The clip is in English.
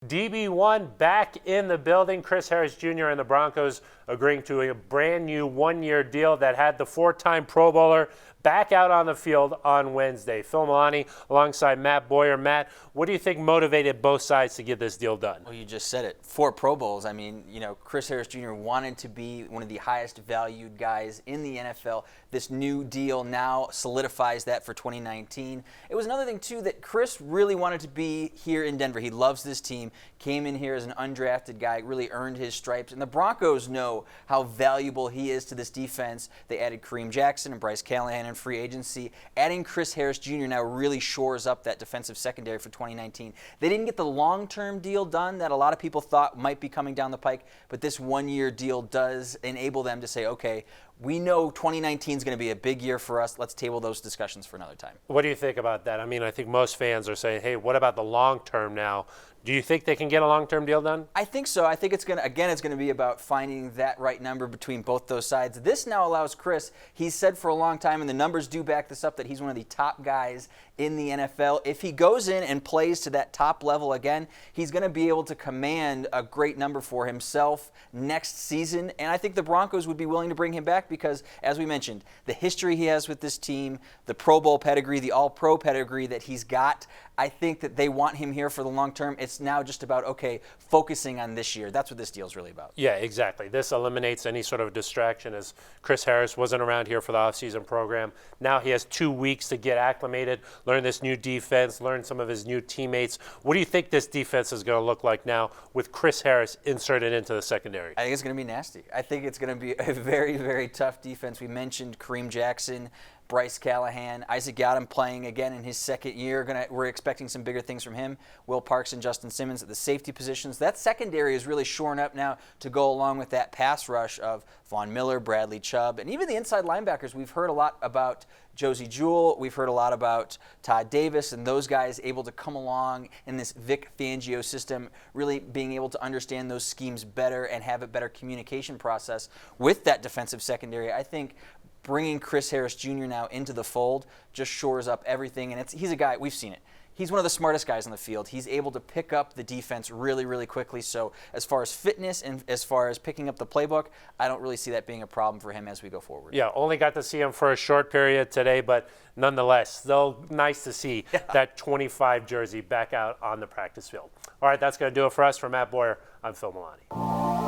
DB1 back in the building. Chris Harris Jr. and the Broncos agreeing to a brand new one-year deal that had the four-time Pro Bowler back out on the field on Wednesday. Phil Milani alongside Matt Boyer. Matt, what do you think motivated both sides to get this deal done? Well, you just said it. 4 Pro Bowls. I mean, Chris Harris Jr. wanted to be one of the highest valued guys in the NFL. This new deal now solidifies that for 2019. It was another thing, too, that Chris really wanted to be here in Denver. He loves this team, came in here as an undrafted guy, really earned his stripes. And the Broncos know how valuable he is to this defense. They added Kareem Jackson and Bryce Callahan in free agency. Adding Chris Harris Jr. now really shores up that defensive secondary for 2019. They didn't get the long-term deal done that a lot of people thought might be coming down the pike, but this one-year deal does enable them to say, okay, we know 2019 is going to be a big year for us. Let's table those discussions for another time. What do you think about that? I mean, I think most fans are saying, hey, what about the long term now? Do you think they can get a long-term deal done? I think so. I think it's going to be about finding that right number between both those sides. This now allows Chris, he's said for a long time, and the numbers do back this up, that he's one of the top guys in the NFL. If he goes in and plays to that top level again, he's going to be able to command a great number for himself next season. And I think the Broncos would be willing to bring him back because, as we mentioned, the history he has with this team, the Pro Bowl pedigree, the All-Pro pedigree that he's got, I think that they want him here for the long term. It's now just about, okay, focusing on this year. That's what this deal is really about. Yeah, exactly. This eliminates any sort of distraction, as Chris Harris wasn't around here for the offseason program. Now he has 2 weeks to get acclimated, learn this new defense, learn some of his new teammates. What do you think this defense is going to look like now with Chris Harris inserted into the secondary? I think it's going to be nasty. I think it's going to be a very, very tough defense. We mentioned Kareem Jackson, Bryce Callahan, Isaac Yiadom playing again in his second year. We're expecting some bigger things from him. Will Parks and Justin Simmons at the safety positions. That secondary is really shoring up now to go along with that pass rush of Von Miller, Bradley Chubb, and even the inside linebackers. We've heard a lot about Josie Jewell. We've heard a lot about Todd Davis and those guys able to come along in this Vic Fangio system, really being able to understand those schemes better and have a better communication process with that defensive secondary. I think bringing Chris Harris Jr. now into the fold just shores up everything. And he's a guy, we've seen it. He's one of the smartest guys on the field. He's able to pick up the defense really, really quickly. So as far as fitness and as far as picking up the playbook, I don't really see that being a problem for him as we go forward. Yeah, only got to see him for a short period today, but nonetheless, still nice to see that 25 jersey back out on the practice field. All right, that's going to do it for us. For Matt Boyer, I'm Phil Milani.